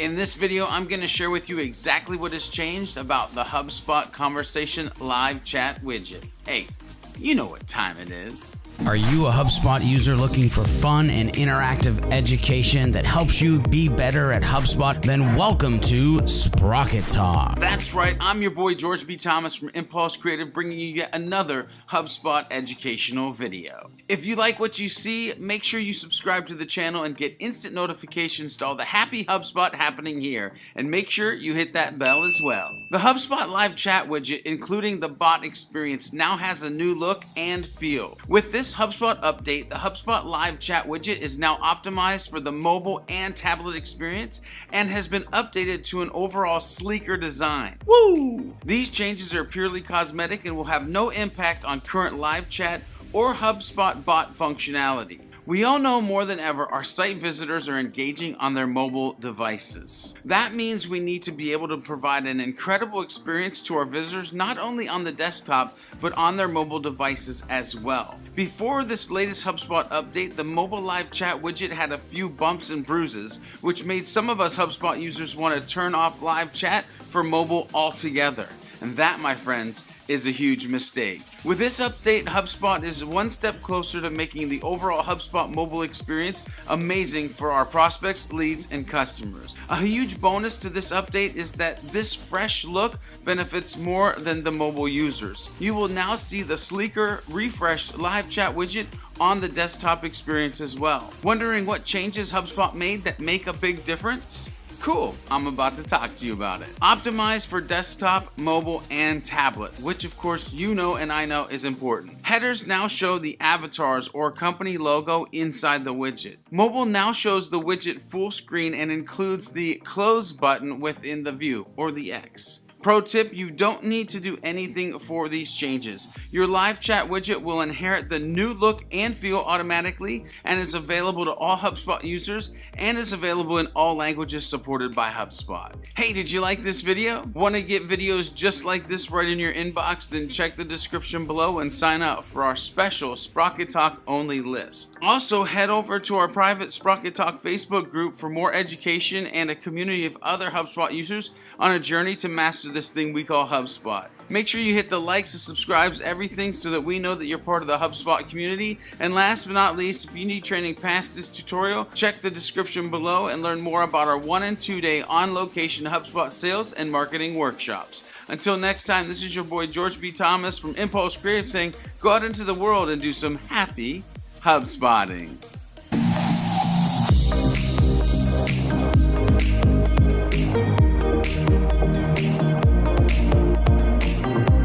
In this video, I'm going to share with you exactly what has changed about the HubSpot Conversation live chat widget. Hey, you know what time it is. Are you a HubSpot user looking for fun and interactive education that helps you be better at HubSpot? Then welcome to Sprocket Talk. That's right, I'm your boy George B. Thomas from Impulse Creative, bringing you yet another HubSpot educational video. If you like what you see, make sure you subscribe to the channel and get instant notifications to all the happy HubSpot happening here. And make sure you hit that bell as well. The HubSpot live chat widget, including the bot experience, now has a new look and feel. With this HubSpot update, the HubSpot live chat widget is now optimized for the mobile and tablet experience and has been updated to an overall sleeker design. Woo! These changes are purely cosmetic and will have no impact on current live chat or HubSpot bot functionality. We all know more than ever our site visitors are engaging on their mobile devices. That means we need to be able to provide an incredible experience to our visitors not only on the desktop but on their mobile devices as well. Before this latest HubSpot update, the mobile live chat widget had a few bumps and bruises, which made some of us HubSpot users want to turn off live chat for mobile altogether. And that, my friends, is a huge mistake. With this update, HubSpot is one step closer to making the overall HubSpot mobile experience amazing for our prospects, leads, and customers. A huge bonus to this update is that this fresh look benefits more than the mobile users. You will now see the sleeker, refreshed live chat widget on the desktop experience as well. Wondering what changes HubSpot made that make a big difference? Cool, I'm about to talk to you about it. Optimized for desktop, mobile, and tablet, which of course you know and I know is important. Headers now show the avatars or company logo inside the widget. Mobile now shows the widget full screen and includes the close button within the view, or the X. Pro tip, you don't need to do anything for these changes. Your live chat widget will inherit the new look and feel automatically and is available to all HubSpot users and is available in all languages supported by HubSpot. Hey, did you like this video? Want to get videos just like this right in your inbox? Then check the description below and sign up for our special Sprocket Talk only list. Also, head over to our private Sprocket Talk Facebook group for more education and a community of other HubSpot users on a journey to master this thing we call HubSpot. Make sure you hit the likes and subscribes, everything, so that we know that you're part of the HubSpot community. And last but not least, if you need training past this tutorial, check the description below and learn more about our 1- and 2-day on-location HubSpot sales and marketing workshops. Until next time, this is your boy George B. Thomas from Impulse Creative saying, go out into the world and do some happy HubSpotting.